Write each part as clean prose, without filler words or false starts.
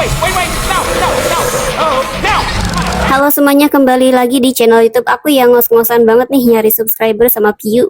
wait, no, no, no, oh, no. Halo semuanya, kembali lagi di channel YouTube aku yang ngos-ngosan banget nih nyari subscriber sama view.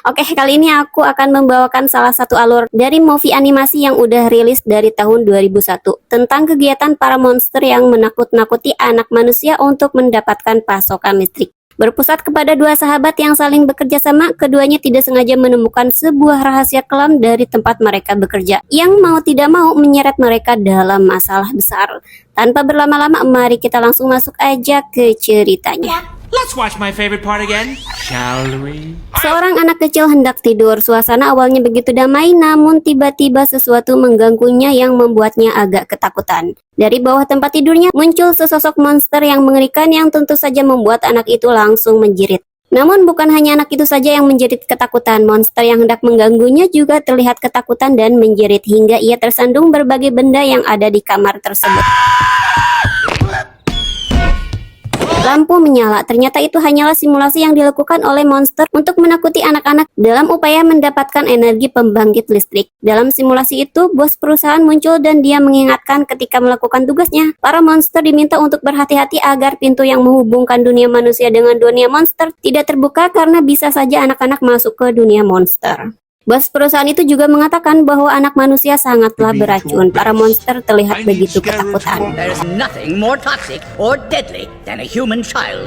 Oke, kali ini aku akan membawakan salah satu alur dari movie animasi yang udah rilis dari tahun 2001 tentang kegiatan para monster yang menakut-nakuti anak manusia untuk mendapatkan pasokan listrik. Berpusat kepada dua sahabat yang saling bekerja sama, keduanya tidak sengaja menemukan sebuah rahasia kelam dari tempat mereka bekerja yang mau tidak mau menyeret mereka dalam masalah besar. Tanpa berlama-lama, mari kita langsung masuk aja ke ceritanya. Let's watch my favorite part again, shall we? Seorang anak kecil hendak tidur. Suasana awalnya begitu damai, namun tiba-tiba sesuatu mengganggunya yang membuatnya agak ketakutan. Dari bawah tempat tidurnya muncul sesosok monster yang mengerikan yang tentu saja membuat anak itu langsung menjerit. Namun bukan hanya anak itu saja yang menjerit ketakutan, monster yang hendak mengganggunya juga terlihat ketakutan dan menjerit hingga ia tersandung berbagai benda yang ada di kamar tersebut. Lampu menyala, ternyata itu hanyalah simulasi yang dilakukan oleh monster untuk menakuti anak-anak dalam upaya mendapatkan energi pembangkit listrik. Dalam simulasi itu, bos perusahaan muncul dan dia mengingatkan ketika melakukan tugasnya. Para monster diminta untuk berhati-hati agar pintu yang menghubungkan dunia manusia dengan dunia monster tidak terbuka karena bisa saja anak-anak masuk ke dunia monster. Bos perusahaan itu juga mengatakan bahwa anak manusia sangatlah beracun. Para monster terlihat begitu ketakutan.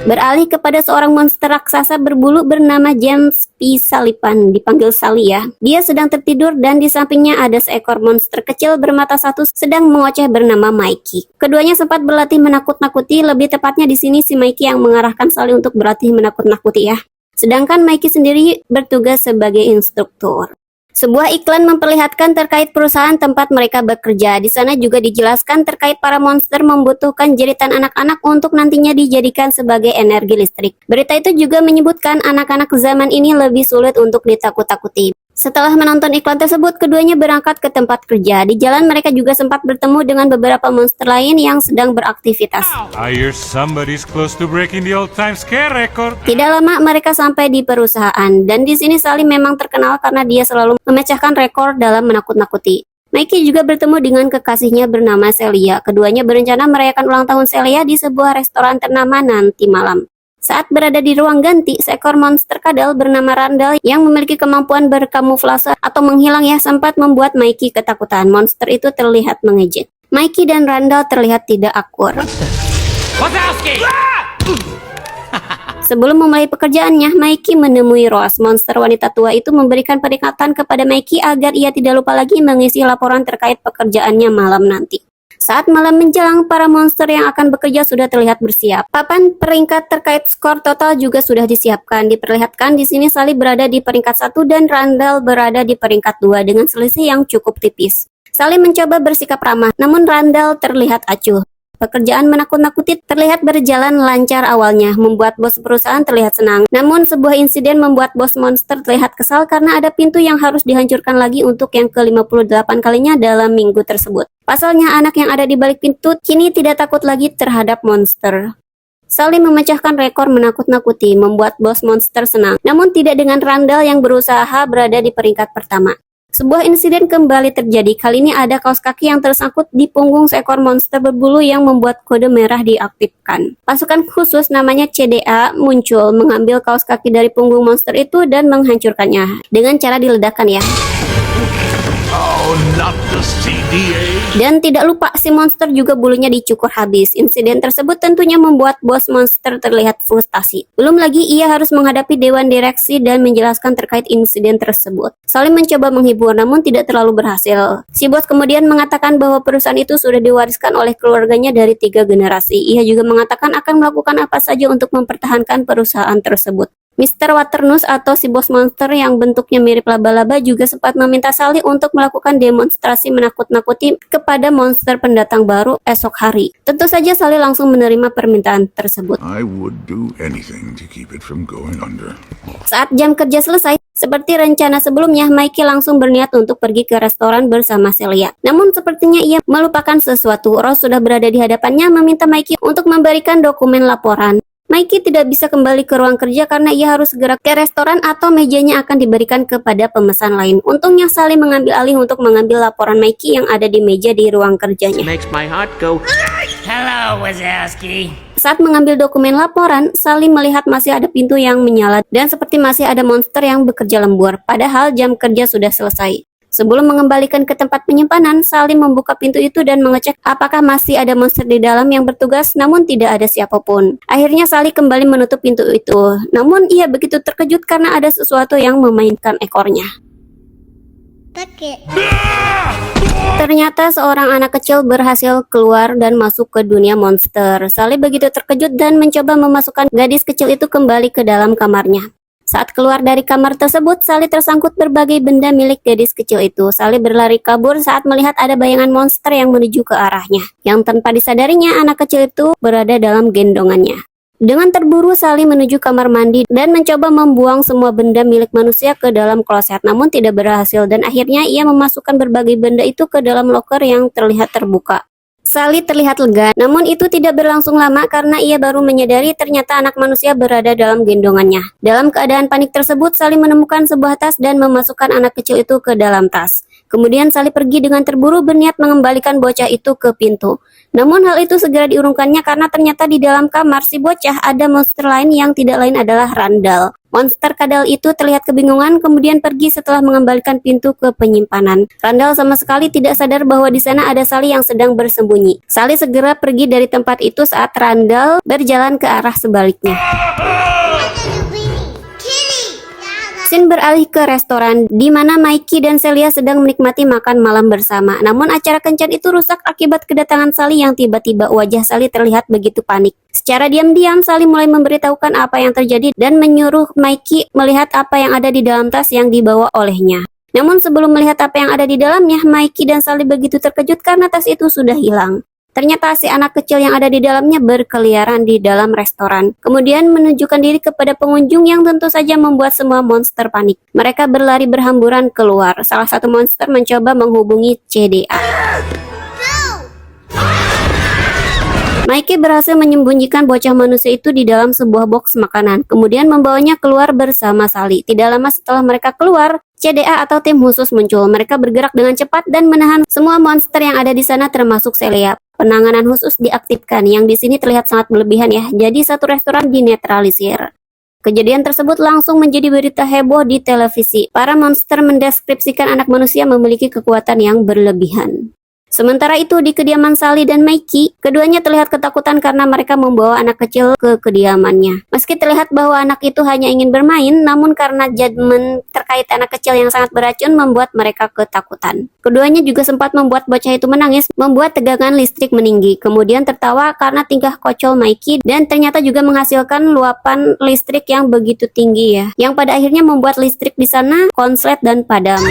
Beralih kepada seorang monster raksasa berbulu bernama James P. Sullivan, dipanggil Sally ya. Dia sedang tertidur dan di sampingnya ada seekor monster kecil bermata satu sedang mengoceh bernama Mikey. Keduanya sempat berlatih menakut-nakuti, lebih tepatnya di sini si Mikey yang mengarahkan Sally untuk berlatih menakut-nakuti ya. Sedangkan Mikey sendiri bertugas sebagai instruktur. Sebuah iklan memperlihatkan terkait perusahaan tempat mereka bekerja. Di sana juga dijelaskan terkait para monster membutuhkan jeritan anak-anak untuk nantinya dijadikan sebagai energi listrik. Berita itu juga menyebutkan anak-anak zaman ini lebih sulit untuk ditakut-takuti. Setelah menonton iklan tersebut, keduanya berangkat ke tempat kerja. Di jalan mereka juga sempat bertemu dengan beberapa monster lain yang sedang beraktivitas. I hear somebody's close to breaking the all-time scare record. Tidak lama mereka sampai di perusahaan, dan di sini Sally memang terkenal karena dia selalu memecahkan rekor dalam menakut-nakuti. Mikey juga bertemu dengan kekasihnya bernama Celia. Keduanya berencana merayakan ulang tahun Celia di sebuah restoran ternama nanti malam. Saat berada di ruang ganti, seekor monster kadal bernama Randall yang memiliki kemampuan berkamuflase atau menghilang ya sempat membuat Mikey ketakutan. Monster itu terlihat mengejek. Mikey dan Randall terlihat tidak akur. Sebelum memulai pekerjaannya, Mikey menemui Rose. Monster wanita tua itu memberikan peringatan kepada Mikey agar ia tidak lupa lagi mengisi laporan terkait pekerjaannya malam nanti. Saat malam menjelang, para monster yang akan bekerja sudah terlihat bersiap. Papan peringkat terkait skor total juga sudah disiapkan. Diperlihatkan di sini Sally berada di peringkat 1 dan Randall berada di peringkat 2 dengan selisih yang cukup tipis. Sally mencoba bersikap ramah, namun Randall terlihat acuh. Pekerjaan menakut-nakuti terlihat berjalan lancar awalnya, membuat bos perusahaan terlihat senang. Namun sebuah insiden membuat bos monster terlihat kesal karena ada pintu yang harus dihancurkan lagi untuk yang ke-58 kalinya dalam minggu tersebut. Pasalnya anak yang ada di balik pintu kini tidak takut lagi terhadap monster. Sally memecahkan rekor menakut-nakuti, membuat bos monster senang. Namun tidak dengan Randall yang berusaha berada di peringkat pertama. Sebuah insiden kembali terjadi. Kali ini ada kaos kaki yang tersangkut di punggung seekor monster berbulu yang membuat kode merah diaktifkan. Pasukan khusus namanya CDA muncul, mengambil kaos kaki dari punggung monster itu dan menghancurkannya dengan cara diledakkan ya. Oh, not the CDA. Dan tidak lupa si monster juga bulunya dicukur habis. Insiden tersebut tentunya membuat bos monster terlihat frustasi. Belum lagi ia harus menghadapi dewan direksi dan menjelaskan terkait insiden tersebut. Sally mencoba menghibur namun tidak terlalu berhasil. Si bos kemudian mengatakan bahwa perusahaan itu sudah diwariskan oleh keluarganya dari 3 generasi. Ia juga mengatakan akan melakukan apa saja untuk mempertahankan perusahaan tersebut. Mr. Waternoose atau si bos monster yang bentuknya mirip laba-laba juga sempat meminta Sally untuk melakukan demonstrasi menakut-nakuti kepada monster pendatang baru esok hari. Tentu saja Sally langsung menerima permintaan tersebut. I would do anything to keep it from going under. Saat jam kerja selesai, seperti rencana sebelumnya, Mikey langsung berniat untuk pergi ke restoran bersama Celia. Namun sepertinya ia melupakan sesuatu. Rose sudah berada di hadapannya meminta Mikey untuk memberikan dokumen laporan. Mikey tidak bisa kembali ke ruang kerja karena ia harus segera ke restoran atau mejanya akan diberikan kepada pemesan lain. Untungnya Sally mengambil alih untuk mengambil laporan Mikey yang ada di meja di ruang kerjanya. Makes my heart go. Hello, Wazowski. Saat mengambil dokumen laporan, Sally melihat masih ada pintu yang menyala dan seperti masih ada monster yang bekerja lembur, padahal jam kerja sudah selesai. Sebelum mengembalikan ke tempat penyimpanan, Sally membuka pintu itu dan mengecek apakah masih ada monster di dalam yang bertugas, namun tidak ada siapapun. Akhirnya Sally kembali menutup pintu itu, namun ia begitu terkejut karena ada sesuatu yang memainkan ekornya. Ternyata seorang anak kecil berhasil keluar dan masuk ke dunia monster. Sally begitu terkejut dan mencoba memasukkan gadis kecil itu kembali ke dalam kamarnya. Saat keluar dari kamar tersebut, Sally tersangkut berbagai benda milik gadis kecil itu. Sally berlari kabur saat melihat ada bayangan monster yang menuju ke arahnya. Yang tanpa disadarinya, anak kecil itu berada dalam gendongannya. Dengan terburu, Sally menuju kamar mandi dan mencoba membuang semua benda milik manusia ke dalam kloset, namun tidak berhasil dan akhirnya ia memasukkan berbagai benda itu ke dalam loker yang terlihat terbuka. Sally terlihat lega, namun itu tidak berlangsung lama karena ia baru menyadari ternyata anak manusia berada dalam gendongannya. Dalam keadaan panik tersebut, Sally menemukan sebuah tas dan memasukkan anak kecil itu ke dalam tas. Kemudian Sally pergi dengan terburu berniat mengembalikan bocah itu ke pintu. Namun hal itu segera diurungkannya karena ternyata di dalam kamar si bocah ada monster lain yang tidak lain adalah Randall. Monster kadal itu terlihat kebingungan kemudian pergi setelah mengembalikan pintu ke penyimpanan. Randall sama sekali tidak sadar bahwa di sana ada Sally yang sedang bersembunyi. Sally segera pergi dari tempat itu saat Randall berjalan ke arah sebaliknya. Scene beralih ke restoran, di mana Mikey dan Celia sedang menikmati makan malam bersama. Namun acara kencan itu rusak akibat kedatangan Sally yang tiba-tiba. Wajah Sally terlihat begitu panik. Secara diam-diam, Sally mulai memberitahukan apa yang terjadi dan menyuruh Mikey melihat apa yang ada di dalam tas yang dibawa olehnya. Namun sebelum melihat apa yang ada di dalamnya, Mikey dan Sally begitu terkejut karena tas itu sudah hilang. Ternyata si anak kecil yang ada di dalamnya berkeliaran di dalam restoran. Kemudian menunjukkan diri kepada pengunjung yang tentu saja membuat semua monster panik. Mereka berlari berhamburan keluar. Salah satu monster mencoba menghubungi CDA. Mikey berhasil menyembunyikan bocah manusia itu di dalam sebuah box makanan. Kemudian membawanya keluar bersama Sally. Tidak lama setelah mereka keluar, CDA atau tim khusus muncul. Mereka bergerak dengan cepat dan menahan semua monster yang ada di sana termasuk Celia. Penanganan khusus diaktifkan yang di sini terlihat sangat berlebihan ya. Jadi satu restoran dinetralisir. Kejadian tersebut langsung menjadi berita heboh di televisi. Para monster mendeskripsikan anak manusia memiliki kekuatan yang berlebihan. Sementara itu di kediaman Sally dan Mikey, keduanya terlihat ketakutan karena mereka membawa anak kecil ke kediamannya. Meski terlihat bahwa anak itu hanya ingin bermain, namun karena judgement terkait anak kecil yang sangat beracun membuat mereka ketakutan. Keduanya juga sempat membuat bocah itu menangis, membuat tegangan listrik meninggi, kemudian tertawa karena tingkah kocol Mikey dan ternyata juga menghasilkan luapan listrik yang begitu tinggi ya, yang pada akhirnya membuat listrik di sana konslet dan padam.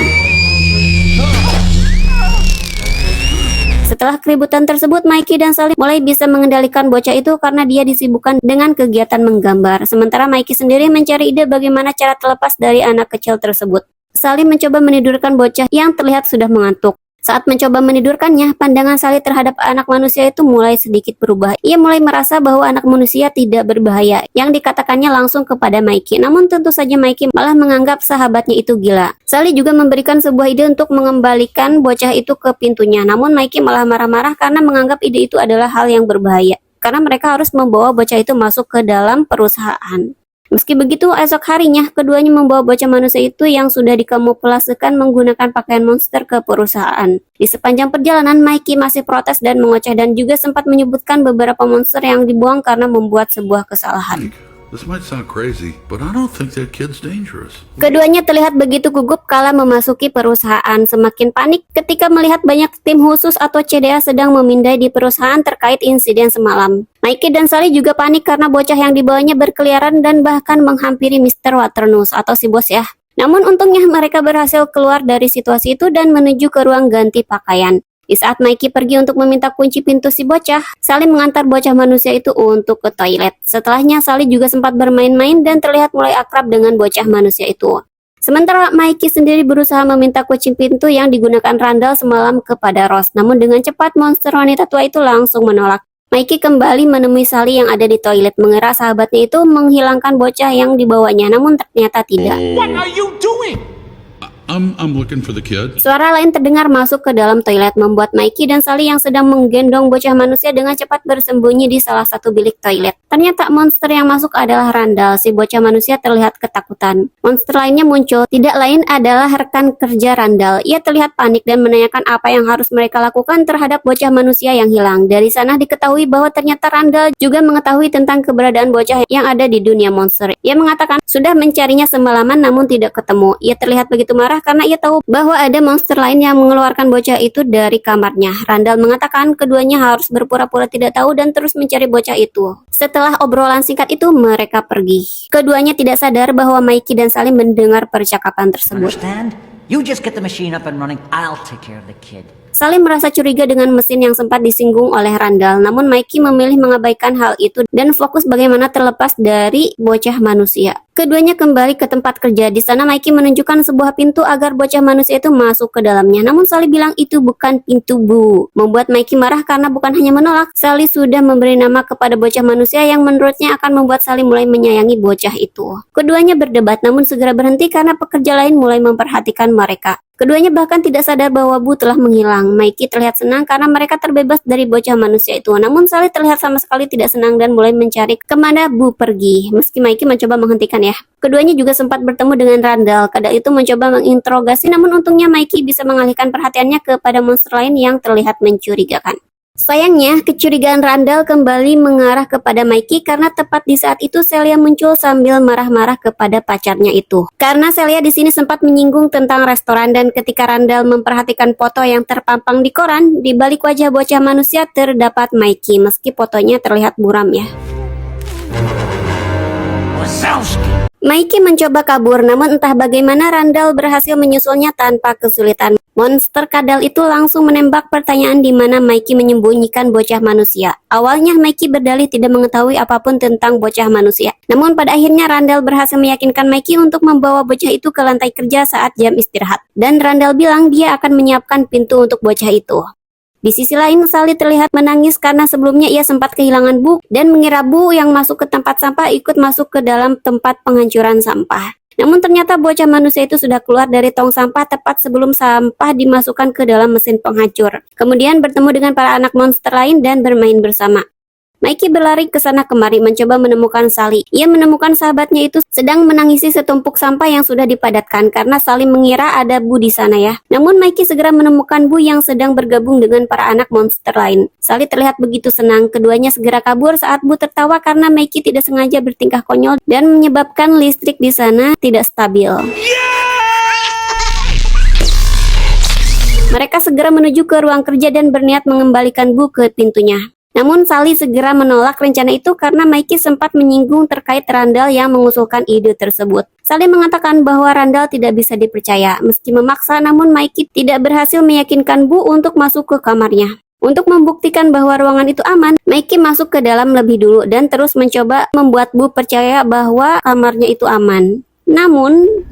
Setelah keributan tersebut, Mikey dan Sally mulai bisa mengendalikan bocah itu karena dia disibukkan dengan kegiatan menggambar. Sementara Mikey sendiri mencari ide bagaimana cara terlepas dari anak kecil tersebut. Sally mencoba menidurkan bocah yang terlihat sudah mengantuk. Saat mencoba menidurkannya, pandangan Sally terhadap anak manusia itu mulai sedikit berubah. Ia mulai merasa bahwa anak manusia tidak berbahaya, yang dikatakannya langsung kepada Mikey. Namun tentu saja Mikey malah menganggap sahabatnya itu gila. Sally juga memberikan sebuah ide untuk mengembalikan bocah itu ke pintunya. Namun Mikey malah marah-marah karena menganggap ide itu adalah hal yang berbahaya. Karena mereka harus membawa bocah itu masuk ke dalam perusahaan. Meski begitu, esok harinya, keduanya membawa bocah manusia itu yang sudah dikamuflasekan menggunakan pakaian monster ke perusahaan. Di sepanjang perjalanan, Mikey masih protes dan mengoceh dan juga sempat menyebutkan beberapa monster yang dibuang karena membuat sebuah kesalahan. This might sound crazy, but I don't think that kid's dangerous. Keduanya terlihat begitu gugup kala memasuki perusahaan, semakin panik ketika melihat banyak tim khusus atau CDA sedang memindai di perusahaan terkait insiden semalam. Mikey dan Sally juga panik karena bocah yang dibawanya berkeliaran dan bahkan menghampiri Mr. Waternoose atau si bos ya. Namun untungnya mereka berhasil keluar dari situasi itu dan menuju ke ruang ganti pakaian. Di saat Mikey pergi untuk meminta kunci pintu si bocah, Sally mengantar bocah manusia itu untuk ke toilet. Setelahnya, Sally juga sempat bermain-main dan terlihat mulai akrab dengan bocah manusia itu. Sementara Mikey sendiri berusaha meminta kunci pintu yang digunakan Randall semalam kepada Rose. Namun dengan cepat monster wanita tua itu langsung menolak. Mikey kembali menemui Sally yang ada di toilet, mengira sahabatnya itu menghilangkan bocah yang dibawanya, namun ternyata tidak. What are you doing? I'm looking for the kid. Suara lain terdengar masuk ke dalam toilet, membuat Mikey dan Sally yang sedang menggendong bocah manusia dengan cepat bersembunyi di salah satu bilik toilet. Ternyata monster yang masuk adalah Randall. Si bocah manusia terlihat ketakutan. Monster lainnya muncul, tidak lain adalah rekan kerja Randall. Ia terlihat panik dan menanyakan apa yang harus mereka lakukan terhadap bocah manusia yang hilang. Dari sana diketahui bahwa ternyata Randall juga mengetahui tentang keberadaan bocah yang ada di dunia monster. Ia mengatakan sudah mencarinya semalaman namun tidak ketemu. Ia terlihat begitu marah karena ia tahu bahwa ada monster lain yang mengeluarkan bocah itu dari kamarnya. Randall mengatakan keduanya harus berpura-pura tidak tahu dan terus mencari bocah itu. Setelah obrolan singkat itu, mereka pergi. Keduanya tidak sadar bahwa Mikey dan Sally mendengar percakapan tersebut. Understand? You just get the machine up and running. I'll take care of the kid. Sally merasa curiga dengan mesin yang sempat disinggung oleh Randall, namun Mikey memilih mengabaikan hal itu dan fokus bagaimana terlepas dari bocah manusia. Keduanya kembali ke tempat kerja. Di sana Mikey menunjukkan sebuah pintu agar bocah manusia itu masuk ke dalamnya. Namun Sally bilang itu bukan pintu, Bu. Membuat Mikey marah karena bukan hanya menolak, Sally sudah memberi nama kepada bocah manusia yang menurutnya akan membuat Sally mulai menyayangi bocah itu. Keduanya berdebat namun segera berhenti karena pekerja lain mulai memperhatikan mereka. Keduanya bahkan tidak sadar bahwa Bu telah menghilang. Mikey terlihat senang karena mereka terbebas dari bocah manusia itu. Namun Sally terlihat sama sekali tidak senang dan mulai mencari kemana Bu pergi. Meski Mikey mencoba menghentikan ya. Keduanya juga sempat bertemu dengan Randall. Kadang itu mencoba menginterogasi, namun untungnya Mikey bisa mengalihkan perhatiannya kepada monster lain yang terlihat mencurigakan. Sayangnya, kecurigaan Randall kembali mengarah kepada Mikey karena tepat di saat itu Celia muncul sambil marah-marah kepada pacarnya itu. Karena Celia di sini sempat menyinggung tentang restoran dan ketika Randall memperhatikan foto yang terpampang di koran, di balik wajah bocah manusia terdapat Mikey meski fotonya terlihat buram ya. Wazowski. Mikey mencoba kabur, namun entah bagaimana Randall berhasil menyusulnya tanpa kesulitan. Monster kadal itu langsung menembak pertanyaan di mana Mikey menyembunyikan bocah manusia. Awalnya Mikey berdalih tidak mengetahui apapun tentang bocah manusia. Namun pada akhirnya Randall berhasil meyakinkan Mikey untuk membawa bocah itu ke lantai kerja saat jam istirahat. Dan Randall bilang dia akan menyiapkan pintu untuk bocah itu. Di sisi lain, Sally terlihat menangis karena sebelumnya ia sempat kehilangan Bu dan mengira Bu yang masuk ke tempat sampah ikut masuk ke dalam tempat penghancuran sampah. Namun ternyata bocah manusia itu sudah keluar dari tong sampah tepat sebelum sampah dimasukkan ke dalam mesin penghancur. Kemudian bertemu dengan para anak monster lain dan bermain bersama. Mikey berlari ke sana kemari mencoba menemukan Sally. Ia menemukan sahabatnya itu sedang menangisi setumpuk sampah yang sudah dipadatkan karena Sally mengira ada Bu di sana ya. Namun Mikey segera menemukan Bu yang sedang bergabung dengan para anak monster lain. Sally terlihat begitu senang. Keduanya segera kabur saat Bu tertawa karena Mikey tidak sengaja bertingkah konyol dan menyebabkan listrik di sana tidak stabil. Mereka segera menuju ke ruang kerja dan berniat mengembalikan Bu ke pintunya. Namun Sally segera menolak rencana itu karena Mikey sempat menyinggung terkait Randall yang mengusulkan ide tersebut. Sally mengatakan bahwa Randall tidak bisa dipercaya. Meski memaksa, namun Mikey tidak berhasil meyakinkan Bu untuk masuk ke kamarnya. Untuk membuktikan bahwa ruangan itu aman, Mikey masuk ke dalam lebih dulu dan terus mencoba membuat Bu percaya bahwa kamarnya itu aman. Namun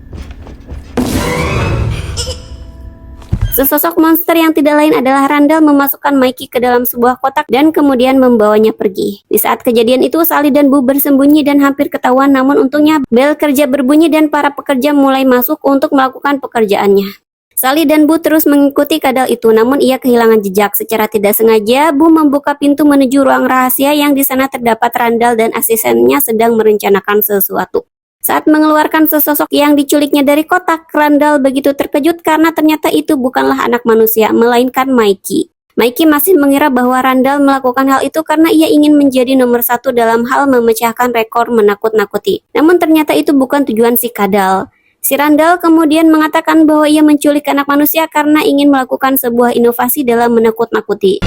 sesosok monster yang tidak lain adalah Randall memasukkan Mikey ke dalam sebuah kotak dan kemudian membawanya pergi. Di saat kejadian itu, Sally dan Bu bersembunyi dan hampir ketahuan, namun untungnya bel kerja berbunyi dan para pekerja mulai masuk untuk melakukan pekerjaannya. Sally dan Bu terus mengikuti kadal itu, namun ia kehilangan jejak. Secara tidak sengaja, Bu membuka pintu menuju ruang rahasia yang di sana terdapat Randall dan asistennya sedang merencanakan sesuatu. Saat mengeluarkan sesosok yang diculiknya dari kotak, Randall begitu terkejut karena ternyata itu bukanlah anak manusia, melainkan Mikey. Mikey masih mengira bahwa Randall melakukan hal itu karena ia ingin menjadi nomor satu dalam hal memecahkan rekor menakut-nakuti. Namun ternyata itu bukan tujuan si kadal. Si Randall kemudian mengatakan bahwa ia menculik anak manusia karena ingin melakukan sebuah inovasi dalam menakut-nakuti.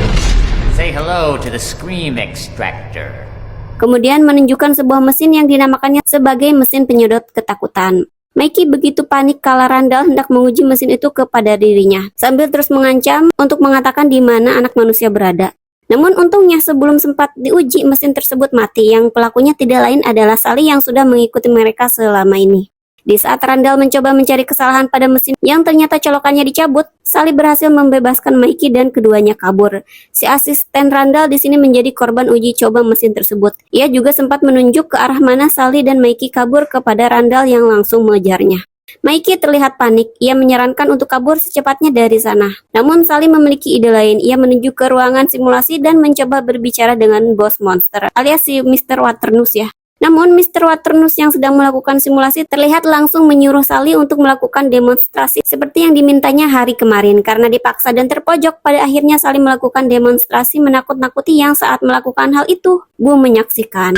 Say hello to the Scream Extractor. Kemudian menunjukkan sebuah mesin yang dinamakannya sebagai mesin penyedot ketakutan. Mikey begitu panik kala Randall hendak menguji mesin itu kepada dirinya, sambil terus mengancam untuk mengatakan di mana anak manusia berada. Namun untungnya sebelum sempat diuji, mesin tersebut mati. Yang pelakunya tidak lain adalah Sally yang sudah mengikuti mereka selama ini. Di saat Randall mencoba mencari kesalahan pada mesin yang ternyata colokannya dicabut, Sally berhasil membebaskan Mikey dan keduanya kabur. Si asisten Randall di sini menjadi korban uji coba mesin tersebut. Ia juga sempat menunjuk ke arah mana Sally dan Mikey kabur kepada Randall yang langsung mengejarnya. Mikey terlihat panik. Ia menyarankan untuk kabur secepatnya dari sana. Namun Sally memiliki ide lain. Ia menuju ke ruangan simulasi dan mencoba berbicara dengan bos monster, alias si Mr. Waternoose ya. Namun Mr. Waternoose yang sedang melakukan simulasi terlihat langsung menyuruh Sally untuk melakukan demonstrasi seperti yang dimintanya hari kemarin. Karena dipaksa dan terpojok, pada akhirnya Sally melakukan demonstrasi menakut-nakuti yang saat melakukan hal itu, Bu menyaksikan.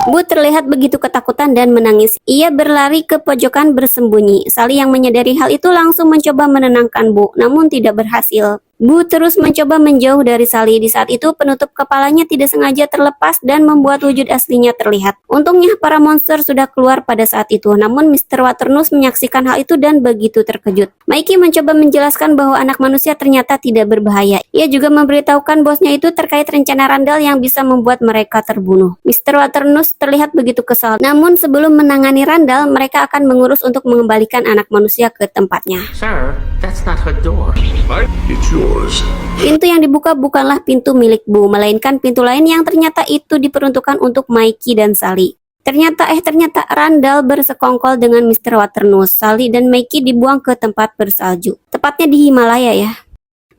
Bu terlihat begitu ketakutan dan menangis. Ia berlari ke pojokan bersembunyi. Sally yang menyadari hal itu langsung mencoba menenangkan Bu, namun tidak berhasil. Bu terus mencoba menjauh dari Sally. Di saat itu penutup kepalanya tidak sengaja terlepas dan membuat wujud aslinya terlihat. Untungnya para monster sudah keluar pada saat itu. Namun Mr. Waternoose menyaksikan hal itu dan begitu terkejut. Mikey mencoba menjelaskan bahwa anak manusia ternyata tidak berbahaya. Ia juga memberitahukan bosnya itu terkait rencana Randall yang bisa membuat mereka terbunuh. Mr. Waternoose terlihat begitu kesal. Namun sebelum menangani Randall, mereka akan mengurus untuk mengembalikan anak manusia ke tempatnya. Sir, that's not her door. It's yours. Pintu yang dibuka bukanlah pintu milik Bu, melainkan pintu lain yang ternyata itu diperuntukkan untuk Mikey dan Sally. Ternyata Randall bersekongkol dengan Mr. Waternoose. Sally dan Mikey dibuang ke tempat bersalju, tepatnya di Himalaya ya.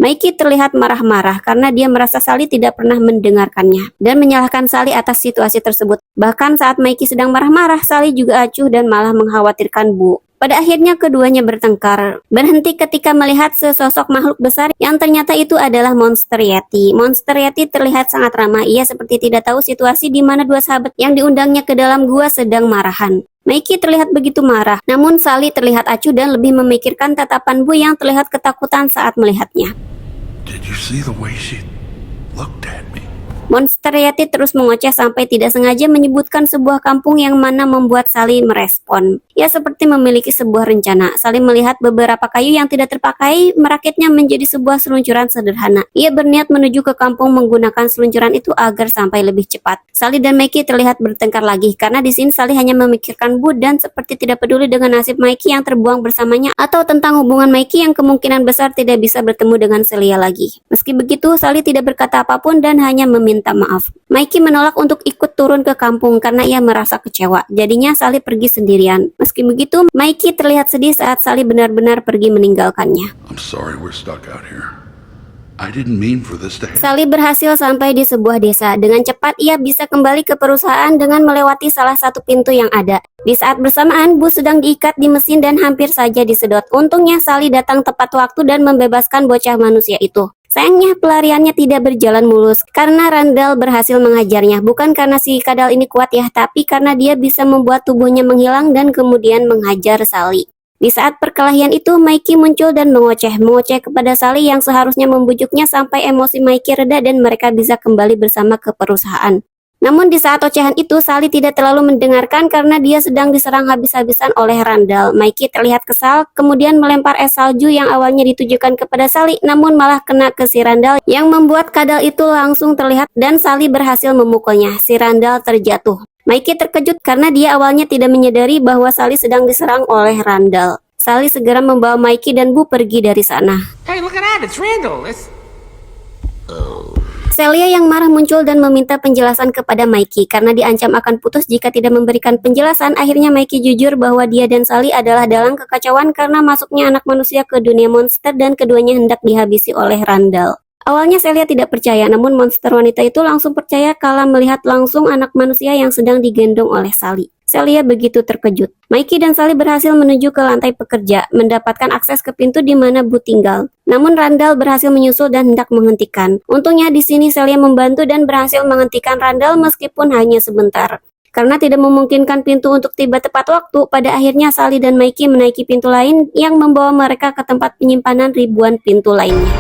Mikey terlihat marah-marah karena dia merasa Sally tidak pernah mendengarkannya dan menyalahkan Sally atas situasi tersebut. Bahkan saat Mikey sedang marah-marah, Sally juga acuh dan malah mengkhawatirkan Bu. Pada akhirnya keduanya bertengkar, berhenti ketika melihat sesosok makhluk besar yang ternyata itu adalah Monster Yeti. Monster Yeti terlihat sangat ramah. Ia seperti tidak tahu situasi di mana dua sahabat yang diundangnya ke dalam gua sedang marahan. Mikey terlihat begitu marah, namun Sally terlihat acuh dan lebih memikirkan tatapan Bu yang terlihat ketakutan saat melihatnya. Did you see the way she looked at me? Monster Yeti terus mengoceh sampai tidak sengaja menyebutkan sebuah kampung yang mana membuat Sally merespon. Ia seperti memiliki sebuah rencana. Sally melihat beberapa kayu yang tidak terpakai, merakitnya menjadi sebuah seluncuran sederhana. Ia berniat menuju ke kampung menggunakan seluncuran itu agar sampai lebih cepat. Sally dan Mikey terlihat bertengkar lagi karena di sini Sally hanya memikirkan Bu dan seperti tidak peduli dengan nasib Mikey yang terbuang bersamanya atau tentang hubungan Mikey yang kemungkinan besar tidak bisa bertemu dengan Celia lagi. Meski begitu, Sally tidak berkata apapun dan hanya meminta maaf. Mikey menolak untuk ikut turun ke kampung karena ia merasa kecewa. Jadinya Sally pergi sendirian. Meski begitu, Mikey terlihat sedih saat Sally benar-benar pergi meninggalkannya. I'm sorry we're stuck out here. I didn't mean for this to happen. Sally berhasil sampai di sebuah desa. Dengan cepat ia bisa kembali ke perusahaan dengan melewati salah satu pintu yang ada. Di saat bersamaan, Bu sedang diikat di mesin dan hampir saja disedot. Untungnya Sally datang tepat waktu dan membebaskan bocah manusia itu. Sayangnya pelariannya tidak berjalan mulus karena Randall berhasil mengajarnya. Bukan karena si kadal ini kuat ya, tapi karena dia bisa membuat tubuhnya menghilang dan kemudian menghajar Sally. Di saat perkelahian itu, Mikey muncul dan mengoceh kepada Sally yang seharusnya membujuknya sampai emosi Mikey reda dan mereka bisa kembali bersama ke perusahaan. Namun di saat ocehan itu, Sally tidak terlalu mendengarkan karena dia sedang diserang habis-habisan oleh Randall. Mikey terlihat kesal, kemudian melempar es salju yang awalnya ditujukan kepada Sally, namun malah kena ke si Randall yang membuat kadal itu langsung terlihat dan Sally berhasil memukulnya. Si Randall terjatuh. Mikey terkejut karena dia awalnya tidak menyadari bahwa Sally sedang diserang oleh Randall. Sally segera membawa Mikey dan Bu pergi dari sana. Hey, look at that. It's Randall. Celia yang marah muncul dan meminta penjelasan kepada Mikey karena diancam akan putus jika tidak memberikan penjelasan. Akhirnya Mikey jujur bahwa dia dan Sally adalah dalam kekacauan karena masuknya anak manusia ke dunia monster dan keduanya hendak dihabisi oleh Randall. Awalnya Celia tidak percaya, namun monster wanita itu langsung percaya kala melihat langsung anak manusia yang sedang digendong oleh Sally. Celia begitu terkejut. Mikey dan Sally berhasil menuju ke lantai pekerja, mendapatkan akses ke pintu di mana Bu tinggal. Namun Randall berhasil menyusul dan hendak menghentikan. Untungnya di sini Celia membantu dan berhasil menghentikan Randall meskipun hanya sebentar. Karena tidak memungkinkan pintu untuk tiba tepat waktu, pada akhirnya Sally dan Mikey menaiki pintu lain yang membawa mereka ke tempat penyimpanan ribuan pintu lainnya.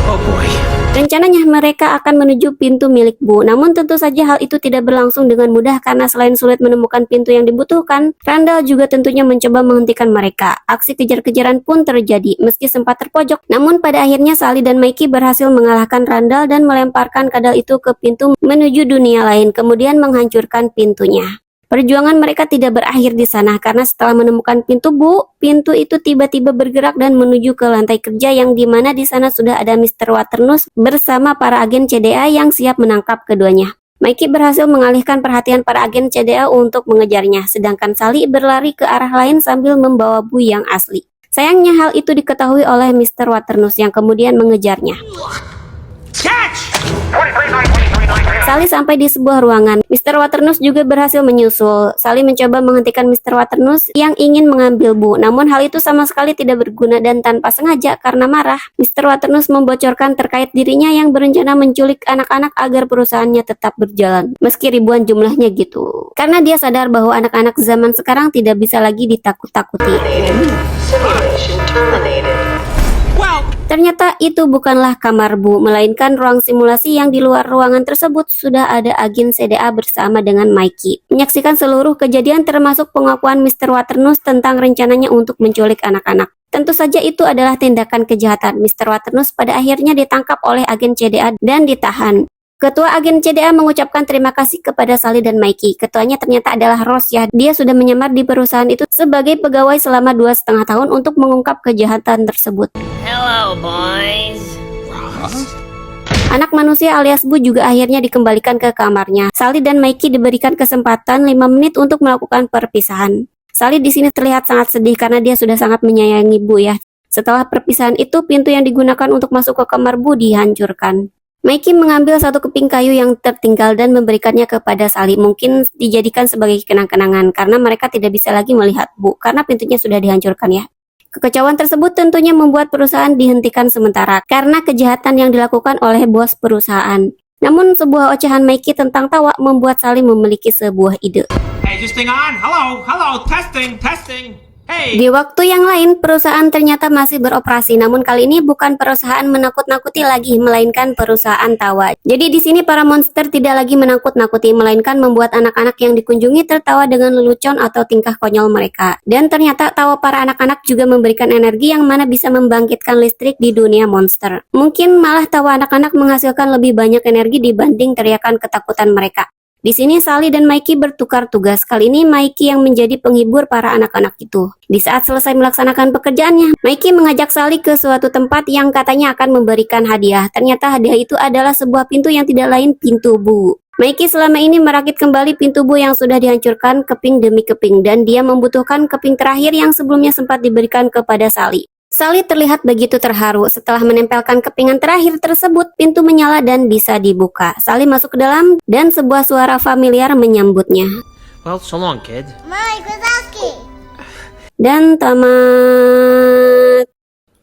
Oh boy. Rencananya mereka akan menuju pintu milik Bu, namun tentu saja hal itu tidak berlangsung dengan mudah karena selain sulit menemukan pintu yang dibutuhkan, Randall juga tentunya mencoba menghentikan mereka. Aksi kejar-kejaran pun terjadi, meski sempat terpojok, namun pada akhirnya Sally dan Mikey berhasil mengalahkan Randall dan melemparkan kadal itu ke pintu menuju dunia lain, kemudian menghancurkan pintunya. Perjuangan mereka tidak berakhir di sana karena setelah menemukan pintu Bu, pintu itu tiba-tiba bergerak dan menuju ke lantai kerja yang dimana di sana sudah ada Mr. Waternoose bersama para agen CDA yang siap menangkap keduanya. Mikey berhasil mengalihkan perhatian para agen CDA untuk mengejarnya, sedangkan Sally berlari ke arah lain sambil membawa Bu yang asli. Sayangnya hal itu diketahui oleh Mr. Waternoose yang kemudian mengejarnya. Sally sampai di sebuah ruangan. Mr. Waternoose juga berhasil menyusul. Sally mencoba menghentikan Mr. Waternoose yang ingin mengambil Bu, namun hal itu sama sekali tidak berguna dan tanpa sengaja karena marah, Mr. Waternoose membocorkan terkait dirinya yang berencana menculik anak-anak agar perusahaannya tetap berjalan, meski ribuan jumlahnya gitu. Karena dia sadar bahwa anak-anak zaman sekarang tidak bisa lagi ditakut-takuti. Ternyata itu bukanlah kamar Bu, melainkan ruang simulasi yang di luar ruangan tersebut sudah ada agen CDA bersama dengan Mikey. Menyaksikan seluruh kejadian termasuk pengakuan Mr. Waternoose tentang rencananya untuk menculik anak-anak. Tentu saja itu adalah tindakan kejahatan. Mr. Waternoose pada akhirnya ditangkap oleh agen CDA dan ditahan. Ketua agen CDA mengucapkan terima kasih kepada Sally dan Mikey. Ketuanya ternyata adalah Ross ya. Dia sudah menyamar di perusahaan itu sebagai pegawai selama 2,5 tahun untuk mengungkap kejahatan tersebut. Hello, boys. Anak manusia alias Bu juga akhirnya dikembalikan ke kamarnya. Sally dan Mikey diberikan kesempatan 5 menit untuk melakukan perpisahan. Sally di sini terlihat sangat sedih karena dia sudah sangat menyayangi Bu ya. Setelah perpisahan itu, pintu yang digunakan untuk masuk ke kamar Bu dihancurkan. Mikey mengambil satu keping kayu yang tertinggal dan memberikannya kepada Sally, mungkin dijadikan sebagai kenang-kenangan karena mereka tidak bisa lagi melihat Bu karena pintunya sudah dihancurkan ya. Kekacauan tersebut tentunya membuat perusahaan dihentikan sementara karena kejahatan yang dilakukan oleh bos perusahaan. Namun sebuah ocehan Mikey tentang tawa membuat Sally memiliki sebuah ide. Hey, this thing on? Hello, testing. Hey. Di waktu yang lain, perusahaan ternyata masih beroperasi, namun kali ini bukan perusahaan menakut-nakuti lagi, melainkan perusahaan tawa. Jadi di sini para monster tidak lagi menakut-nakuti, melainkan membuat anak-anak yang dikunjungi tertawa dengan lelucon atau tingkah konyol mereka. Dan ternyata tawa para anak-anak juga memberikan energi yang mana bisa membangkitkan listrik di dunia monster. Mungkin malah tawa anak-anak menghasilkan lebih banyak energi dibanding teriakan ketakutan mereka. Di sini Sally dan Mikey bertukar tugas. Kali ini Mikey yang menjadi penghibur para anak-anak itu. Di saat selesai melaksanakan pekerjaannya, Mikey mengajak Sally ke suatu tempat yang katanya akan memberikan hadiah. Ternyata hadiah itu adalah sebuah pintu yang tidak lain pintu Bu. Mikey selama ini merakit kembali pintu Bu yang sudah dihancurkan keping demi keping dan dia membutuhkan keping terakhir yang sebelumnya sempat diberikan kepada Sally. Sally terlihat begitu terharu. Setelah menempelkan kepingan terakhir tersebut, pintu menyala dan bisa dibuka. Sally masuk ke dalam dan sebuah suara familiar menyambutnya. Well, so long, kid. Mike Wazowski. Dan tamat.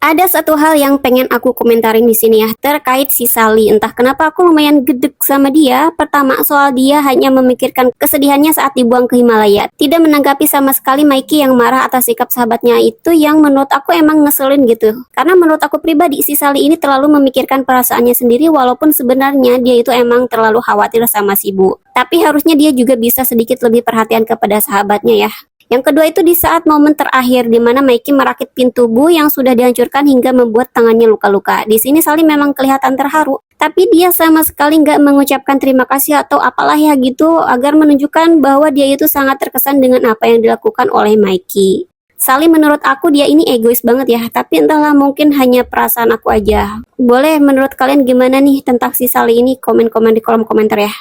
Ada satu hal yang pengen aku komentarin di sini ya, terkait si Sally. Entah kenapa aku lumayan gedek sama dia. Pertama, soal dia hanya memikirkan kesedihannya saat dibuang ke Himalaya. Tidak menanggapi sama sekali Mikey yang marah atas sikap sahabatnya itu yang menurut aku emang ngeselin gitu. Karena menurut aku pribadi, si Sally ini terlalu memikirkan perasaannya sendiri walaupun sebenarnya dia itu emang terlalu khawatir sama si Bu. Tapi harusnya dia juga bisa sedikit lebih perhatian kepada sahabatnya ya. Yang kedua itu di saat momen terakhir di mana Mikey merakit pintu Bu yang sudah dihancurkan hingga membuat tangannya luka-luka. Di sini Sally memang kelihatan terharu, tapi dia sama sekali nggak mengucapkan terima kasih atau apalah ya gitu agar menunjukkan bahwa dia itu sangat terkesan dengan apa yang dilakukan oleh Mikey. Sally menurut aku dia ini egois banget ya, tapi entahlah mungkin hanya perasaan aku aja. Boleh menurut kalian gimana nih tentang si Sally ini? Komen-komen di kolom komentar ya.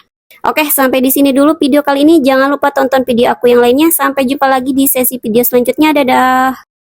Oke, sampai di sini dulu video kali ini. Jangan lupa tonton video aku yang lainnya. Sampai jumpa lagi di sesi video selanjutnya. Dadah.